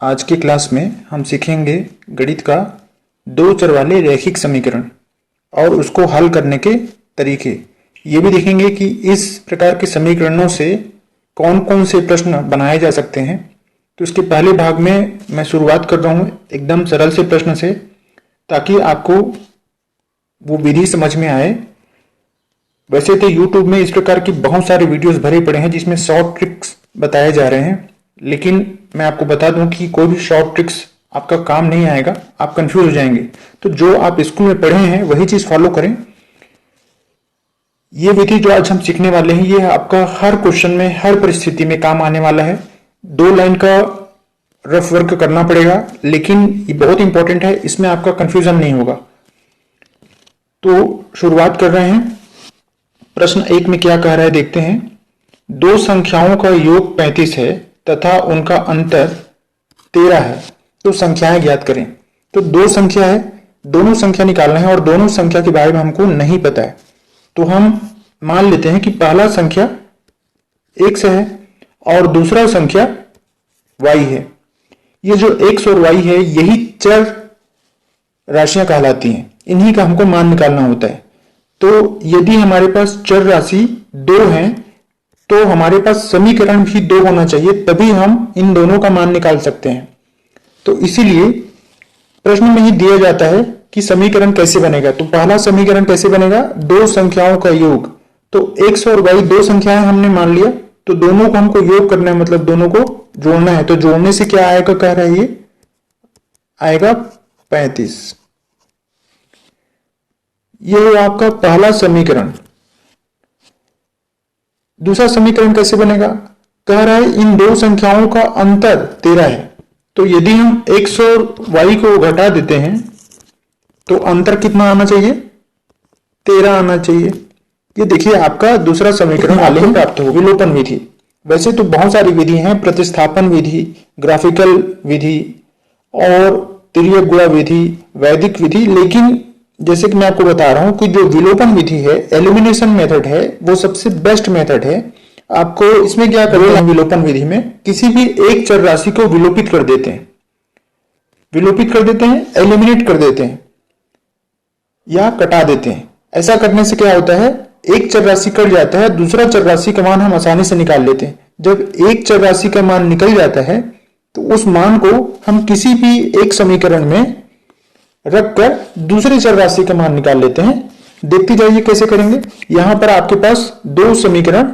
आज की क्लास में हम सीखेंगे गणित का दो चर वाले रैखिक समीकरण और उसको हल करने के तरीके। ये भी देखेंगे कि इस प्रकार के समीकरणों से कौन कौन से प्रश्न बनाए जा सकते हैं। तो इसके पहले भाग में मैं शुरुआत कर रहा हूँ एकदम सरल से प्रश्न से, ताकि आपको वो विधि समझ में आए। वैसे तो YouTube में इस प्रकार की बहुत सारे वीडियोस भरे पड़े हैं जिसमें शॉर्ट ट्रिक्स बताए जा रहे हैं, लेकिन मैं आपको बता दूं कि कोई भी शॉर्ट ट्रिक्स आपका काम नहीं आएगा, आप कंफ्यूज हो जाएंगे। तो जो आप स्कूल में पढ़े हैं वही चीज फॉलो करें। ये विधि जो आज हम सीखने वाले हैं ये आपका हर क्वेश्चन में, हर परिस्थिति में काम आने वाला है। 2 लाइन का रफ वर्क करना पड़ेगा, लेकिन ये बहुत इंपॉर्टेंट है, इसमें आपका कंफ्यूजन नहीं होगा। तो शुरुआत कर रहे हैं। प्रश्न 1 में क्या कह रहा है देखते हैं। दो संख्याओं का योग 35 है तथा उनका अंतर 13 है, तो संख्याएं ज्ञात करें। तो दो संख्या है, दोनों संख्या निकालना है और दोनों संख्या के बारे में हमको नहीं पता है। तो हम मान लेते हैं कि पहला संख्या x है और दूसरा संख्या y है। ये जो x और y है यही चर राशियां कहलाती हैं, इन्हीं का हमको मान निकालना होता है। तो यदि हमारे पास चर राशि 2 है तो हमारे पास समीकरण भी 2 होना चाहिए, तभी हम इन दोनों का मान निकाल सकते हैं। तो इसीलिए प्रश्न में ही दिया जाता है कि समीकरण कैसे बनेगा। तो पहला समीकरण कैसे बनेगा, दो संख्याओं का योग। तो x और y दो संख्याएं हमने मान लिया, तो दोनों को हमको योग करना है, मतलब दोनों को जोड़ना है। तो जोड़ने से क्या आएगा, कह रहा है ये आएगा 35। ये हो आपका पहला समीकरण। दूसरा समीकरण कैसे बनेगा, कह रहा है इन दो संख्याओं का अंतर 13 है। तो यदि हम x और y को घटा देते हैं तो अंतर कितना आना चाहिए, 13 आना चाहिए। ये देखिए आपका दूसरा समीकरण हाल ही प्राप्त हो, विलोपन विधि। वैसे तो बहुत सारी विधि हैं, प्रतिस्थापन विधि, ग्राफिकल विधि और तिर्यक गुणा विधि, वैदिक विधि, लेकिन जैसे कि मैं आपको बता रहा हूं कि जो विलोपन विधि है, एलिमिनेशन मेथड है, वो सबसे बेस्ट मेथड है। आपको इसमें क्या करते हैं, विलोपन विधि में किसी भी एक चर राशि को विलोपित कर देते हैं, एलिमिनेट कर देते हैं या कटा देते हैं। ऐसा करने से क्या होता है, एक चर राशि कट जाता है, दूसरा चर राशि का मान हम आसानी से निकाल लेते हैं। जब एक चर राशि का मान निकल जाता है तो उस मान को हम किसी भी एक समीकरण में रखकर दूसरी चर राशि का मान निकाल लेते हैं। देखते जाइए कैसे करेंगे। यहां पर आपके पास दो समीकरण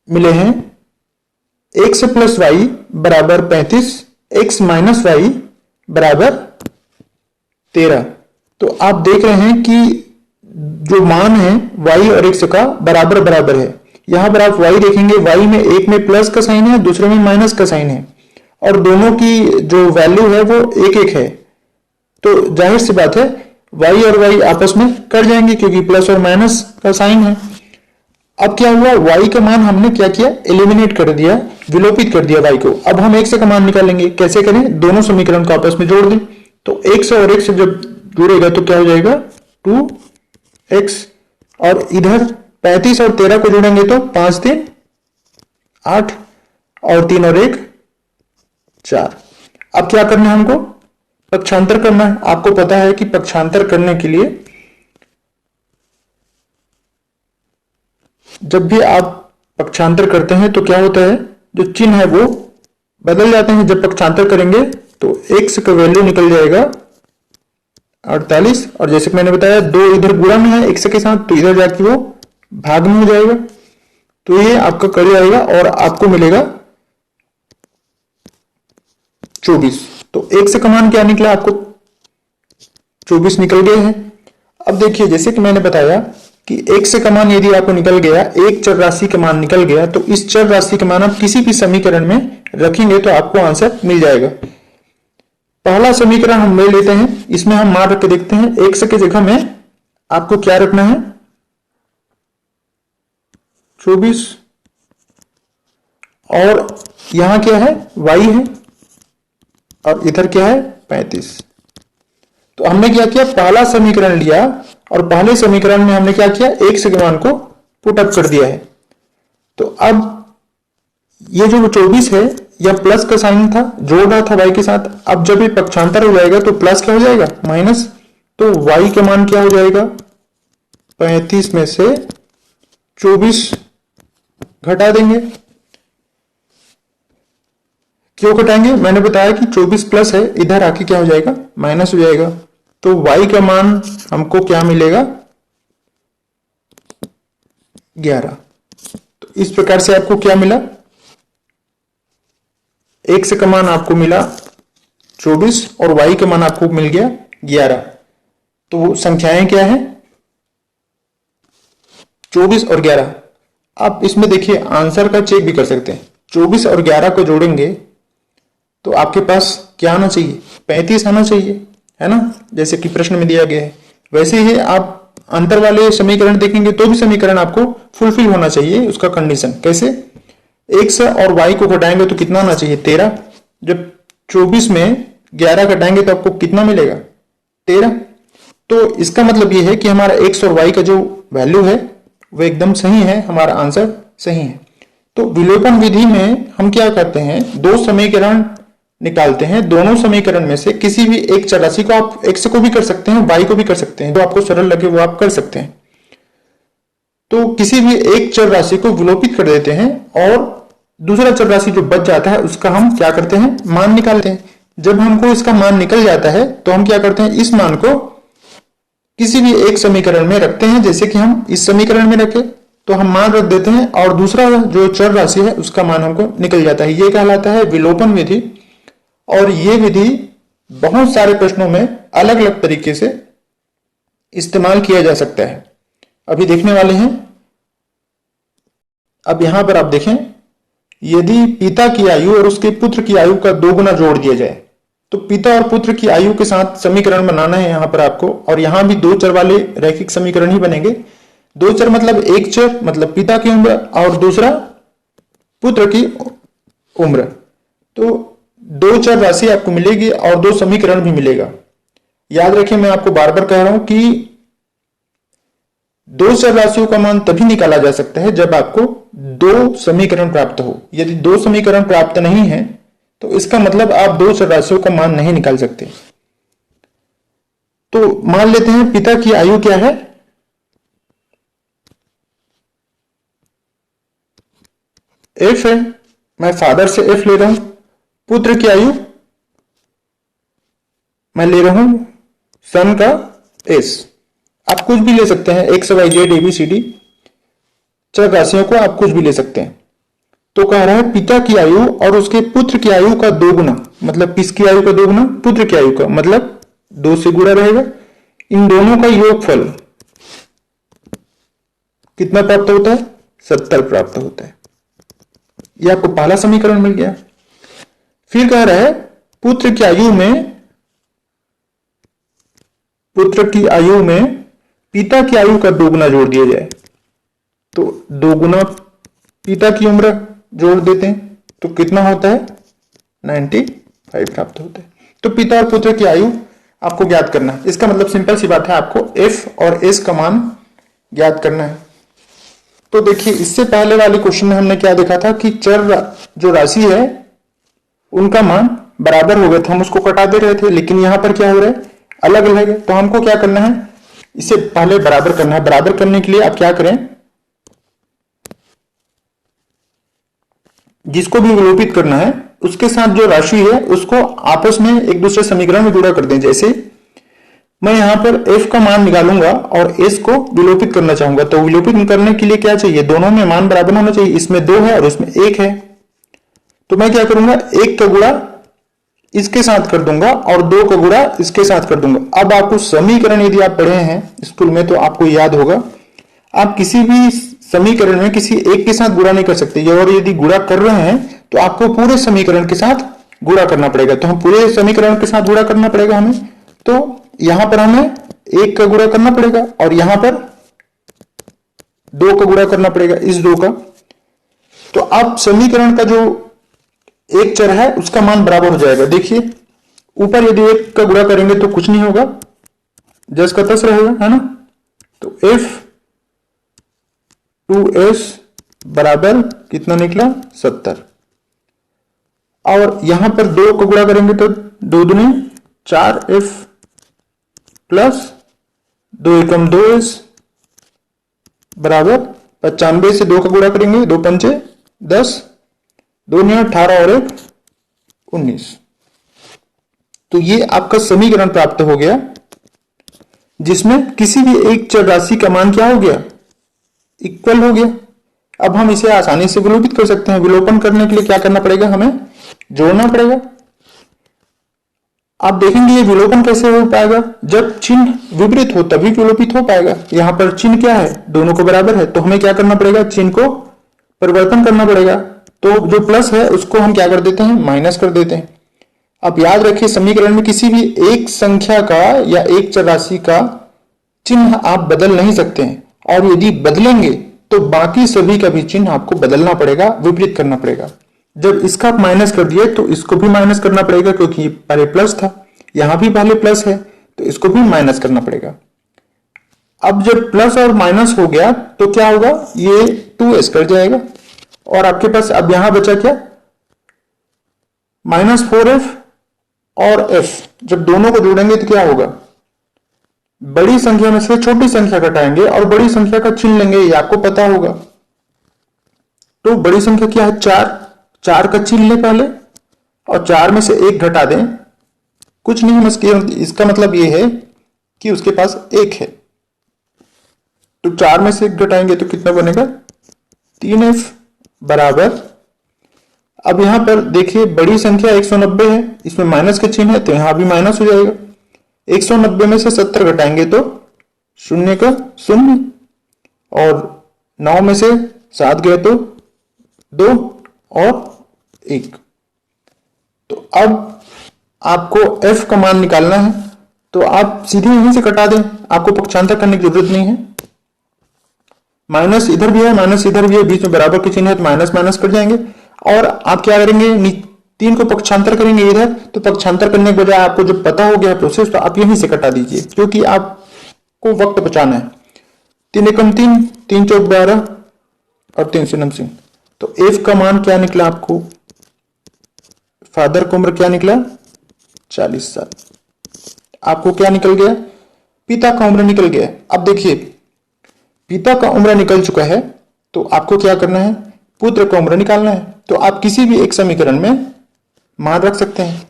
मिले हैं, x प्लस वाई बराबर 35, x माइनस वाई बराबर 13। तो आप देख रहे हैं कि जो मान है y और x का बराबर बराबर है। यहां पर आप y देखेंगे, y में एक में प्लस का साइन है, दूसरे में माइनस का साइन है, और दोनों की जो वैल्यू है वो 1-1 है। तो जाहिर सी बात है y और y आपस में कट जाएंगे क्योंकि प्लस और माइनस का साइन है। अब क्या हुआ, y का मान हमने क्या किया, एलिमिनेट कर दिया, विलोपित कर दिया y को। अब हम x का मान निकालेंगे। कैसे करें, दोनों समीकरण को आपस में जोड़ दें। तो x और x जब जुड़ेगा तो क्या हो जाएगा, 2x, और इधर 35 और 13 को जोड़ेंगे तो 5 3 8 और 3 और 1 4। अब क्या करना है, हमको पक्षांतर करना है। आपको पता है कि पक्षांतर करने के लिए जब भी आप पक्षांतर करते हैं तो क्या होता है, जो चिन्ह है वो बदल जाते हैं। जब पक्षांतर करेंगे तो x का वैल्यू निकल जाएगा 48, और जैसे कि मैंने बताया 2 इधर गुणा में है x के साथ, तो इधर जाके वो भाग में हो जाएगा। तो ये आपका कर आएगा और आपको मिलेगा 24। तो x का मान क्या निकला, आपको 24 निकल गए हैं। अब देखिए, जैसे कि मैंने बताया कि x का मान यदि आपको निकल गया, एक चर राशि का मान निकल गया, तो इस चर राशि का मान आप किसी भी समीकरण में रखेंगे तो आपको आंसर मिल जाएगा। पहला समीकरण हम ले लेते हैं, इसमें हम मान रख के देखते हैं। x की जगह में आपको क्या रखना है, 24, और यहां क्या है, y है, और इधर क्या है, 35। तो हमने क्या किया, पहला समीकरण लिया और पहले समीकरण में हमने क्या किया, x के मान को पुट अप कर दिया है। तो अब ये जो 24 है यह प्लस का साइन था, जोड़ रहा था y के साथ। अब जब ये पक्षांतर हो जाएगा तो प्लस क्या हो जाएगा, माइनस। तो y का मान क्या हो जाएगा, 35 में से 24 घटा देंगे। क्यों घटाएंगे, मैंने बताया कि 24 प्लस है, इधर आके क्या हो जाएगा, माइनस हो जाएगा। तो y का मान हमको क्या मिलेगा, 11। तो इस प्रकार से आपको क्या मिला, x का मान आपको मिला 24 और y का मान आपको मिल गया 11। तो संख्याएं क्या है, 24 और 11। आप इसमें देखिए आंसर का चेक भी कर सकते हैं। 24 और 11 को जोड़ेंगे तो आपके पास क्या आना चाहिए, 35 आना चाहिए, है ना, जैसे कि प्रश्न में दिया गया है। वैसे ही आप अंतर वाले समीकरण देखेंगे तो भी समीकरण आपको फुलफिल होना चाहिए, उसका कंडीशन कैसे, x और y को घटाएंगे तो कितना आना चाहिए, 13। जब 24 में 11 घटाएंगे तो आपको कितना मिलेगा, 13। तो इसका मतलब ये है कि हमारा x और y का जो वैल्यू है वो एकदम सही है, हमारा आंसर सही है। तो विलोपन विधि में हम क्या करते हैं, दो समीकरण निकालते हैं, दोनों समीकरण में से किसी भी एक चर राशि को आप x को भी कर सकते हैं, y को भी कर सकते हैं, जो आपको सरल लगे वो आप कर सकते हैं। तो किसी भी एक चर राशि को विलोपित कर देते हैं और दूसरा चर राशि जो बच जाता है उसका हम क्या करते हैं, मान निकालते हैं। जब हमको इसका मान निकल जाता है तो हम क्या करते हैं, इस मान को किसी भी एक समीकरण में रखते हैं। जैसे कि हम इस समीकरण में रखे तो हम मान रख देते हैं और दूसरा जो चर राशि है उसका मान हमको निकल जाता है। ये कहलाता है विलोपन विधि। और ये विधि बहुत सारे प्रश्नों में अलग अलग तरीके से इस्तेमाल किया जा सकता है, अभी देखने वाले हैं। अब यहां पर आप देखें, यदि पिता की आयु और उसके पुत्र की आयु का 2 गुना जोड़ दिया जाए तो पिता और पुत्र की आयु के साथ समीकरण बनाना है यहां पर आपको। और यहां भी 2 चर वाले रैखिक समीकरण ही बनेंगे। 2 चर मतलब एक चर मतलब पिता की उम्र और दूसरा पुत्र की उम्र। तो 2 चर राशि आपको मिलेगी और 2 समीकरण भी मिलेगा। याद रखें, मैं आपको बार बार कह रहा हूं कि 2 चर राशियों का मान तभी निकाला जा सकता है जब आपको 2 समीकरण प्राप्त हो। यदि 2 समीकरण प्राप्त नहीं है तो इसका मतलब आप 2 चर राशियों का मान नहीं निकाल सकते। तो मान लेते हैं पिता की आयु क्या है, f है, मैं फादर से f ले रहा हूं। पुत्र की आयु मैं ले रहा हूं सन का s। आप कुछ भी ले सकते हैं, x y z ABCD चर राशियों को आप कुछ भी ले सकते हैं। तो कह रहा है पिता की आयु और उसके पुत्र की आयु का 2 गुना, मतलब किसकी आयु का 2 गुना, पुत्र की आयु का, मतलब 2 से गुणा रहेगा। इन दोनों का योगफल कितना प्राप्त होता है, 70 प्राप्त होता है। यह आपको पहला समीकरण मिल गया। फिर कह रहा है पुत्र की आयु में पिता की आयु का 2 गुना जोड़ दिया जाए तो 2 गुना पिता की उम्र जोड़ देते हैं तो कितना होता है, 95 प्राप्त होता है। तो पिता और पुत्र की आयु आपको ज्ञात करना है। इसका मतलब सिंपल सी बात है, आपको f और s का मान ज्ञात करना है। तो देखिए, इससे पहले वाले क्वेश्चन में हमने क्या देखा था कि चर जो राशि है उनका मान बराबर हो गए थे, हम उसको कटा दे रहे थे। लेकिन यहां पर क्या हो रहा है, अलग अलग है। तो हमको क्या करना है, इसे पहले बराबर करना है। बराबर करने के लिए आप क्या करें, जिसको भी विलोपित करना है उसके साथ जो राशि है उसको आपस में एक दूसरे समीकरण में जुड़ा कर दें। जैसे मैं यहां पर f का मान निकालूंगा और s को विलोपित करना चाहूंगा, तो विलोपित करने के लिए क्या चाहिए, दोनों में मान बराबर होना चाहिए। इसमें 2 है और इसमें 1 है, तो मैं क्या करूंगा, 1 का गुणा इसके साथ कर दूंगा और 2 का गुणा इसके साथ कर दूंगा। अब आपको समीकरण यदि आप पढ़े हैं स्कूल में तो आपको याद होगा, आप किसी भी समीकरण में किसी एक के साथ गुणा नहीं कर सकते, और यदि गुणा कर रहे हैं तो आपको पूरे समीकरण के साथ गुणा करना पड़ेगा। तो हम पूरे समीकरण के साथ गुणा करना पड़ेगा हमें। तो यहां पर हमें 1 का गुणा करना पड़ेगा और यहां पर 2 का गुणा करना पड़ेगा, इस 2 का। तो अब समीकरण का जो एक चर है उसका मान बराबर हो जाएगा। देखिए ऊपर यदि 1 का गुणा करेंगे तो कुछ नहीं होगा, जस का तस रहेगा, है ना। तो f2s बराबर कितना निकला, 70। और यहां पर 2 को गुणा करेंगे तो 2 दूनी 4f प्लस 2 एकम 2s बराबर 95 से 2 का गुणा करेंगे, 2 पंचे 10, 2 9 18 और 1 19। तो ये आपका समीकरण प्राप्त हो गया जिसमें किसी भी एक चर राशि का मान क्या हो गया, इक्वल हो गया। अब हम इसे आसानी से विलोपित कर सकते हैं। विलोपन करने के लिए क्या करना पड़ेगा, हमें जोड़ना पड़ेगा। आप देखेंगे ये विलोपन कैसे हो पाएगा, जब चिन्ह विपरीत हो तभी विलोपित हो पाएगा। यहां पर चिन्ह क्या है, दोनों को बराबर है, तो हमें क्या करना पड़ेगा, चिन्ह को परिवर्तन करना पड़ेगा। तो जो प्लस है उसको हम क्या कर देते हैं, माइनस कर देते हैं। अब याद रखिए समीकरण में किसी भी एक संख्या का या एक चर राशि का चिन्ह आप बदल नहीं सकते हैं, और यदि बदलेंगे तो बाकी सभी का भी चिन्ह आपको बदलना पड़ेगा, विपरीत करना पड़ेगा। जब इसका आप माइनस कर दिए तो इसको भी माइनस करना पड़ेगा, क्योंकि पहले प्लस था, यहां भी पहले प्लस है तो इसको भी माइनस करना पड़ेगा। अब जब प्लस और माइनस हो गया तो क्या होगा, ये 2s कर जाएगा और आपके पास अब यहां बचा क्या, -4f और f। जब दोनों को जोड़ेंगे तो क्या होगा, बड़ी संख्या में से छोटी संख्या घटाएंगे और बड़ी संख्या का चिन्ह लेंगे, ये आपको पता होगा। तो बड़ी संख्या क्या है, 4, 4 का चिन्ह ले पहले और 4 में से 1 घटा दें, कुछ नहीं, इसका मतलब ये है कि उसके पास 1 है। तो 4 में से 1 घटाएंगे तो कितना बनेगा, 3f बराबर। अब यहां पर देखिए बड़ी संख्या 190 है, इसमें माइनस का चिन्ह है तो यहां भी माइनस हो जाएगा। 190 में से 70 घटाएंगे तो 0 का 0, और 9 में से 7 गए तो 2 और 1। तो अब आपको f का मान निकालना है, तो आप सीधे यहीं से कटा दें, आपको पक्षांतर करने की जरूरत नहीं है। माइनस इधर भी है, माइनस इधर भी है, बीच में बराबर के चिन्ह है तो माइनस माइनस कर जाएंगे। और आप क्या करेंगे, 3 को पक्षांतर करेंगे इधर, तो पक्षांतर करने के बजाय आपको जब पता हो गया प्रोसेस तो आप यहीं से कटा दीजिए, क्योंकि आपको वक्त बचाना है। 3 एकम 3, 3 चौक 12 और 3 से 9। तो f का मान क्या निकला आपको, फादर की उम्र क्या निकला, 40 साल। आपको क्या निकल गया, पिता का उम्र निकल गया। अब देखिए पिता का उम्र निकल चुका है तो आपको क्या करना है, पुत्र का उम्र निकालना है। तो आप किसी भी एक समीकरण में मान रख सकते हैं।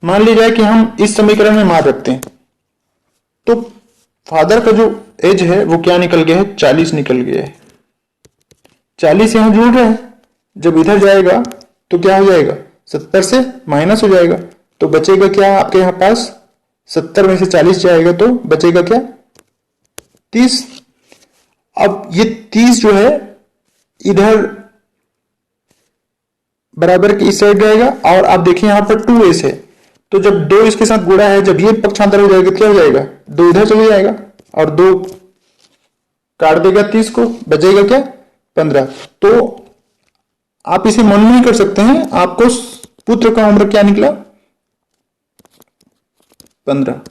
मान लीजिए कि हम इस समीकरण में मान रखते हैं, तो फादर का जो एज है वो क्या निकल गया है, 40 निकल गया है। 40 यहां जुड़ रहा है, जब इधर जाएगा तो क्या हो जाएगा, 70 से माइनस हो जाएगा, तो बचेगा क्या आपके यहां पास, 70 में से 40 जाएगा तो बचेगा क्या, 30। अब ये 30 जो है इधर बराबर की इस साइड जाएगा, और आप देखिए यहां पर 2s है, तो जब 2 इसके साथ गुणा है, जब ये पक्षांतर हो जाएगा क्या हो जाएगा, 2 इधर चले जाएगा और 2 काट देगा 30 को, बचेगा क्या, 15। तो आप इसे मन नहीं कर सकते हैं, आपको पुत्र का उम्र क्या निकला, 15।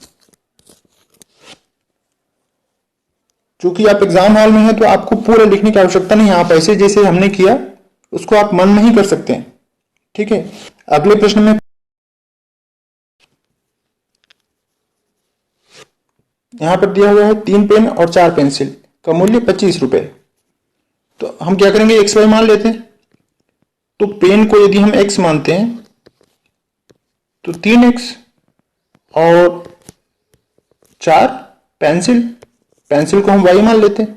चूंकि आप एग्जाम हॉल में हैं तो आपको पूरा लिखने की आवश्यकता नहीं है, आप ऐसे जैसे हमने किया उसको आप मन नहीं कर सकते हैं, ठीक है। अगले प्रश्न में यहां पर दिया हुआ है 3 पेन और 4 पेंसिल का मूल्य 25 रुपए। तो हम क्या करेंगे, एक्स वाई मान लेते हैं। तो पेन को यदि हम x मानते हैं तो 3x, और 4 पेंसिल को हम y मान लेते हैं,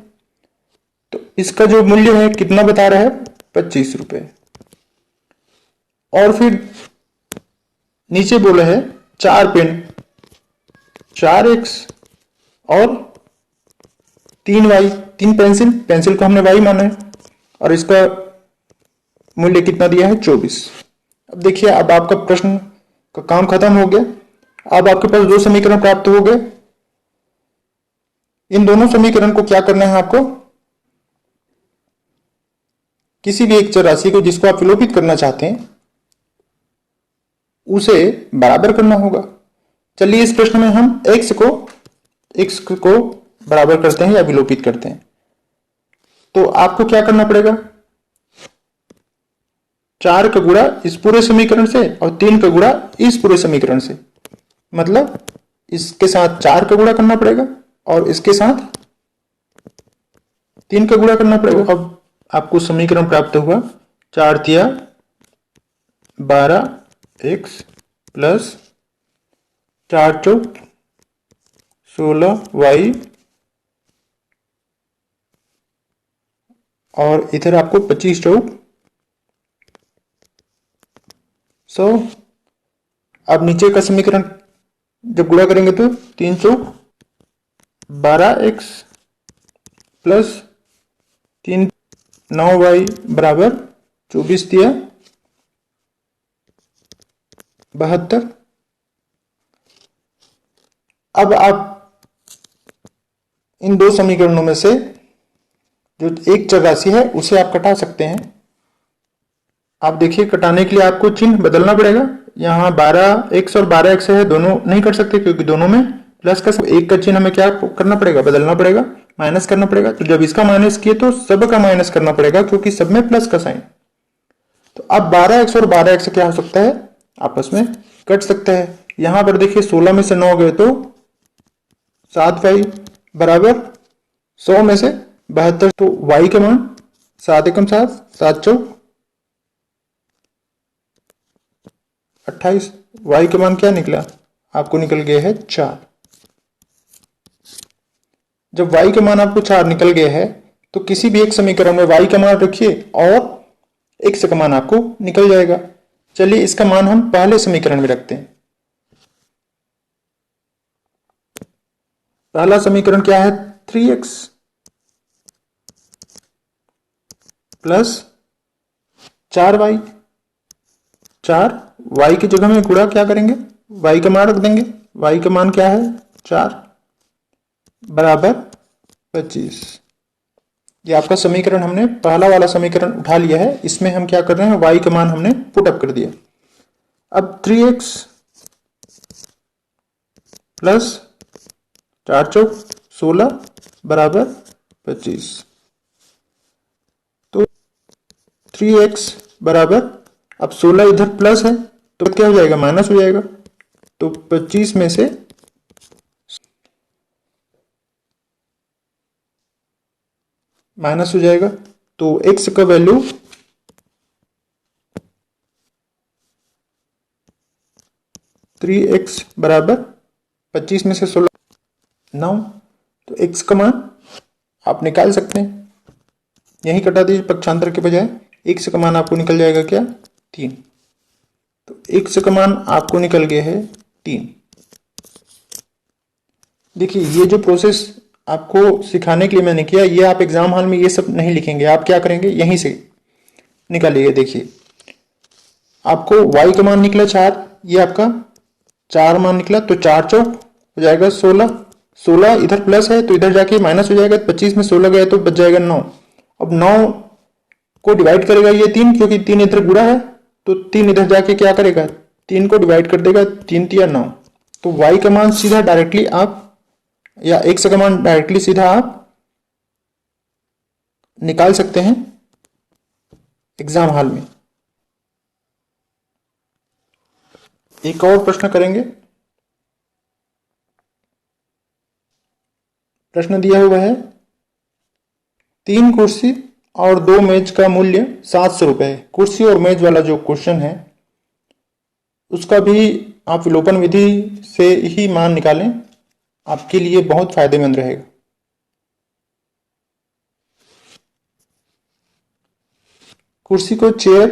तो इसका जो मूल्य है कितना बता रहा है, 25 रुपए। और फिर नीचे बोला है 4 पेन, 4x और 3y, 3 पेंसिल को हमने y माना है, और इसका मूल्य कितना दिया है, 24। अब देखिए अब आपका प्रश्न का काम खत्म हो गया। अब आपके पास 2 समीकरण प्राप्त हो गए। इन दोनों समीकरण को क्या करना है, आपको किसी भी एक चर राशि को जिसको आप विलोपित करना चाहते हैं उसे बराबर करना होगा। चलिए इस प्रश्न में हम x को बराबर करते हैं या विलोपित करते हैं। तो आपको क्या करना पड़ेगा, 4 का गुणा इस पूरे समीकरण से और 3 का गुणा इस पूरे समीकरण से, मतलब इसके साथ 4 का गुणा करना पड़ेगा और इसके साथ 3 का गुणा करना पड़ेगा। अब आपको समीकरण प्राप्त हुआ 4 तिया 12x प्लस 4 चौक 16y और इधर आपको 25 चौक 100। अब नीचे का समीकरण जब गुणा करेंगे तो 3 चौक 12x प्लस 3 9y बराबर 24 दिया 72। अब आप इन दो समीकरणों में से जो एक चर राशि है उसे आप कटा सकते हैं। आप देखिए कटाने के लिए आपको चिन्ह बदलना पड़ेगा। यहाँ 12x और 12x है, दोनों नहीं कर सकते क्योंकि दोनों में प्लस का एक का चिन्ह हमें क्या करना पड़ेगा, बदलना पड़ेगा, माइनस करना पड़ेगा। तो जब इसका माइनस किए तो सब का माइनस करना पड़ेगा क्योंकि सब में प्लस का साइन। तो अब 12x और 12x क्या हो सकता है, आपस में कट सकता है। यहां पर देखिए 16 में से 9 गए तो 7y बराबर 100 में से 72। तो y का मान 7 एकम 7 7 चौक 28। y का मान क्या निकला, आपको निकल गया है 4। जब y का मान आपको 4 निकल गया है तो किसी भी एक समीकरण में y का मान रखिए और x का मान आपको निकल जाएगा। चलिए इसका मान हम पहले समीकरण में रखते हैं। पहला समीकरण क्या है, 3x प्लस 4y। 4y की जगह में गुणा क्या करेंगे, y का मान रख देंगे। y का मान क्या है 4 बराबर 25। ये आपका समीकरण हमने पहला वाला समीकरण उठा लिया है, इसमें हम क्या कर रहे हैं, y का मान हमने पुट अप कर दिया। अब 3x प्लस 4 चौक 16 बराबर 25। तो 3x बराबर, अब 16 इधर प्लस है तो क्या हो जाएगा, माइनस हो जाएगा। तो 25 में से माइनस हो जाएगा तो x का वैल्यू 3x बराबर 25 में से 16 9। तो x का मान आप निकाल सकते हैं, यही कटा दीजिए पक्षांतर के बजाय। x का मान आपको निकल जाएगा क्या 3। तो x का मान आपको निकल गया है 3। देखिए ये जो प्रोसेस आपको सिखाने के लिए मैंने किया, ये आप एग्जाम हॉल में ये सब नहीं लिखेंगे, आप क्या करेंगे यहीं से निकालिए। देखिए आपको y का मान निकला 4, ये आपका 4 मान निकला तो 4 चौक हो जाएगा 16। 16 इधर प्लस है तो इधर जाके माइनस हो जाएगा, 25 में 16 गया तो बच जाएगा 9। अब 9 को डिवाइड करेगा ये 3, क्योंकि 3 इधर गुणा है तो 3 इधर जाके क्या करेगा, 3 को डिवाइड कर देगा, 3 तिया 9। तो y का मान सीधा डायरेक्टली आप, या x का मान डायरेक्टली सीधा आप निकाल सकते हैं एग्जाम हॉल में। एक और प्रश्न करेंगे। प्रश्न दिया हुआ है 3 कुर्सी और 2 मेज का मूल्य 700 रुपए है। कुर्सी और मेज वाला जो क्वेश्चन है उसका भी आप विलोपन विधि से ही मान निकालें, आपके लिए बहुत फायदेमंद रहेगा। कुर्सी को चेयर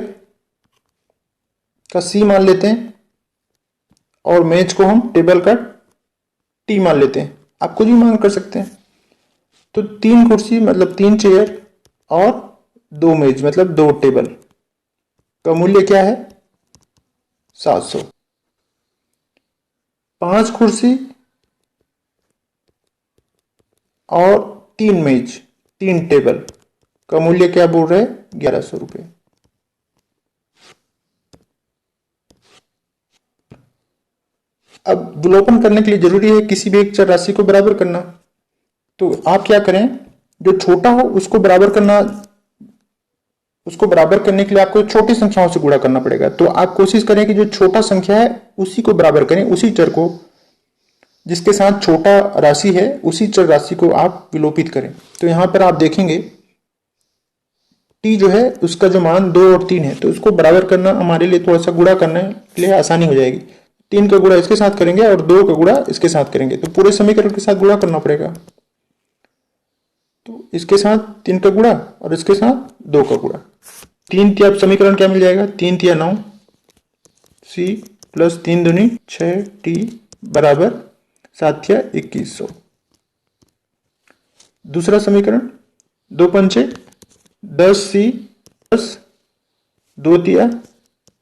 का C मान लेते हैं और मेज को हम टेबल का T मान लेते हैं, आप कुछ भी मान कर सकते हैं। तो 3 कुर्सी मतलब 3 चेयर और 2 मेज मतलब 2 टेबल का मूल्य क्या है 700। 5 कुर्सी और 3 मेज 3 टेबल का मूल्य क्या बोल रहे हैं 1100 रुपये। अब विलोपन करने के लिए जरूरी है किसी भी एक चर राशि को बराबर करना। तो आप क्या करें, जो छोटा हो उसको बराबर करना उसको बराबर करने के लिए आपको छोटी संख्याओं से गुणा करना पड़ेगा। तो आप कोशिश करें कि जो छोटा संख्या है उसी को बराबर करें, उसी चर को जिसके साथ छोटा राशि है उसी चर राशि को आप विलोपित करें। तो यहां पर आप देखेंगे टी जो है उसका जो मान 2 और 3 है, तो उसको बराबर करना हमारे लिए थोड़ा सा गुणा करने के लिए आसानी हो जाएगी। 3 का गुणा इसके साथ करेंगे और 2 का गुणा इसके साथ करेंगे, तो पूरे समीकरण के साथ गुणा करना पड़ेगा। तो इसके साथ 3 का गुणा और इसके साथ 2 का गुणा। 3 तिया समीकरण क्या मिल जाएगा, 3 तिया 9 सी प्लस 3 दूनी 6 टी बराबर 7 तिया 2100। दूसरा समीकरण 2 पंचे 10 सी प्लस 2 तिया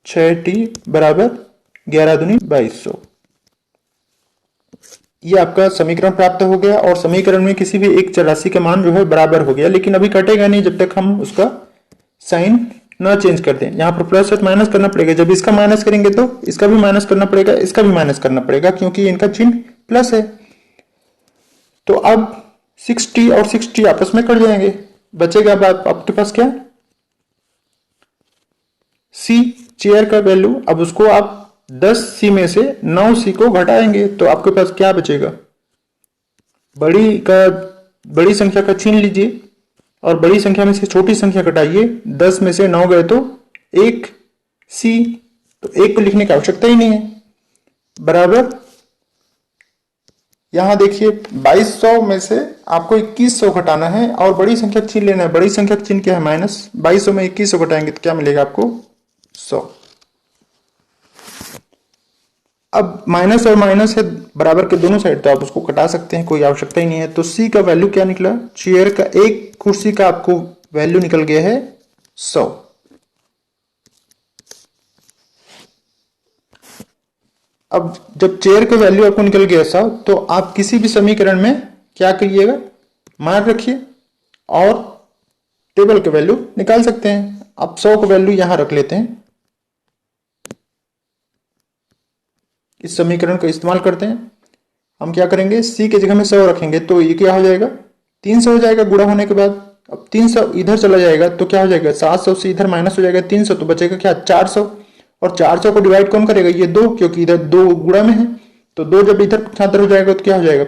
6 टी बराबर 11 दूनी 2200। ये आपका समीकरण प्राप्त हो गया और समीकरण में किसी भी एक चर राशि का मान जो है बराबर हो गया, लेकिन अभी कटेगा नहीं जब तक हम उसका साइन ना चेंज कर दें। यहां पर प्लस और माइनस करना पड़ेगा, जब इसका माइनस करेंगे तो इसका भी माइनस करना पड़ेगा, इसका भी माइनस करना पड़ेगा क्योंकि इनका चिन्ह प्लस है। तो अब 6t और 6t आपस में कट जाएंगे, बचेगा अब आपके पास क्या, c चेयर का वैल्यू। अब उसको आप 10c में से 9c को घटाएंगे तो आपके पास क्या बचेगा, बड़ी संख्या का छीन लीजिए और बड़ी संख्या में से छोटी संख्या घटाइए। 10 में से 9 गए तो 1c, तो 1 को लिखने की आवश्यकता ही नहीं है, बराबर यहां देखिए 2200 में से आपको 2100 घटाना है और बड़ी संख्या छीन लेना है। बड़ी संख्या का चिन्ह क्या है, माइनस। 2200 में 2100 घटाएंगे तो क्या मिलेगा आपको, 100। अब माइनस और माइनस है बराबर के दोनों साइड, तो आप उसको कटा सकते हैं, कोई आवश्यकता ही नहीं है। तो सी का वैल्यू क्या निकला, चेयर का एक कुर्सी का आपको वैल्यू निकल गया है 100। अब जब चेयर का वैल्यू आपको निकल गया 100, तो आप किसी भी समीकरण में क्या करिएगा, मान रखिए और टेबल का वैल्यू निकाल सकते हैं। आप 100 का वैल्यू यहां रख लेते हैं, इस समीकरण का इस्तेमाल करते हैं। हम क्या करेंगे, सी की जगह में 100 रखेंगे तो ये क्या हो जाएगा, 300 हो जाएगा गुणा होने के बाद। अब 300 इधर चला जाएगा तो क्या हो जाएगा, 700 से इधर माइनस हो जाएगा 300, तो बचेगा क्या 400। और 400 को डिवाइड कौन करेगा, ये 2, क्योंकि इधर 2 गुणा में है। तो 2 जब इधर छात्र हो जाएगा तो क्या हो जाएगा,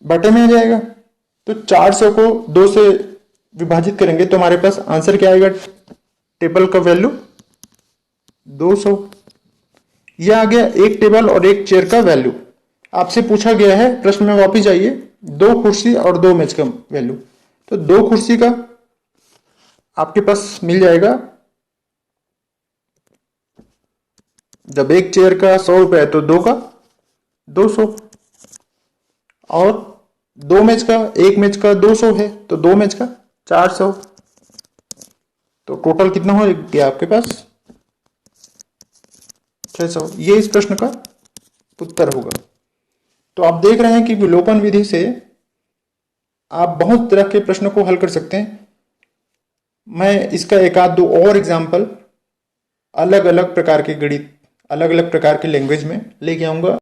बटे में आ जाएगा। तो 400 को 2 से विभाजित करेंगे तो हमारे पास आंसर क्या आएगा, टेबल का वैल्यू 200। यह आ गया एक टेबल और एक चेयर का वैल्यू। आपसे पूछा गया है प्रश्न में वापिस जाइए, 2 कुर्सी और 2 मेज का वैल्यू। तो 2 कुर्सी का आपके पास मिल जाएगा, जब एक चेयर का 100 रुपए है तो 2 का 200, और 2 मेज का, एक मेज का 200 है तो 2 मेज का 400। तो टोटल कितना हो गया आपके पास, 600। ये इस प्रश्न का उत्तर होगा। तो आप देख रहे हैं कि विलोपन विधि से आप बहुत तरह के प्रश्नों को हल कर सकते हैं। मैं इसका एक आध दो और एग्जाम्पल अलग अलग प्रकार के गणित, अलग अलग प्रकार के लैंग्वेज में लेके आऊंगा।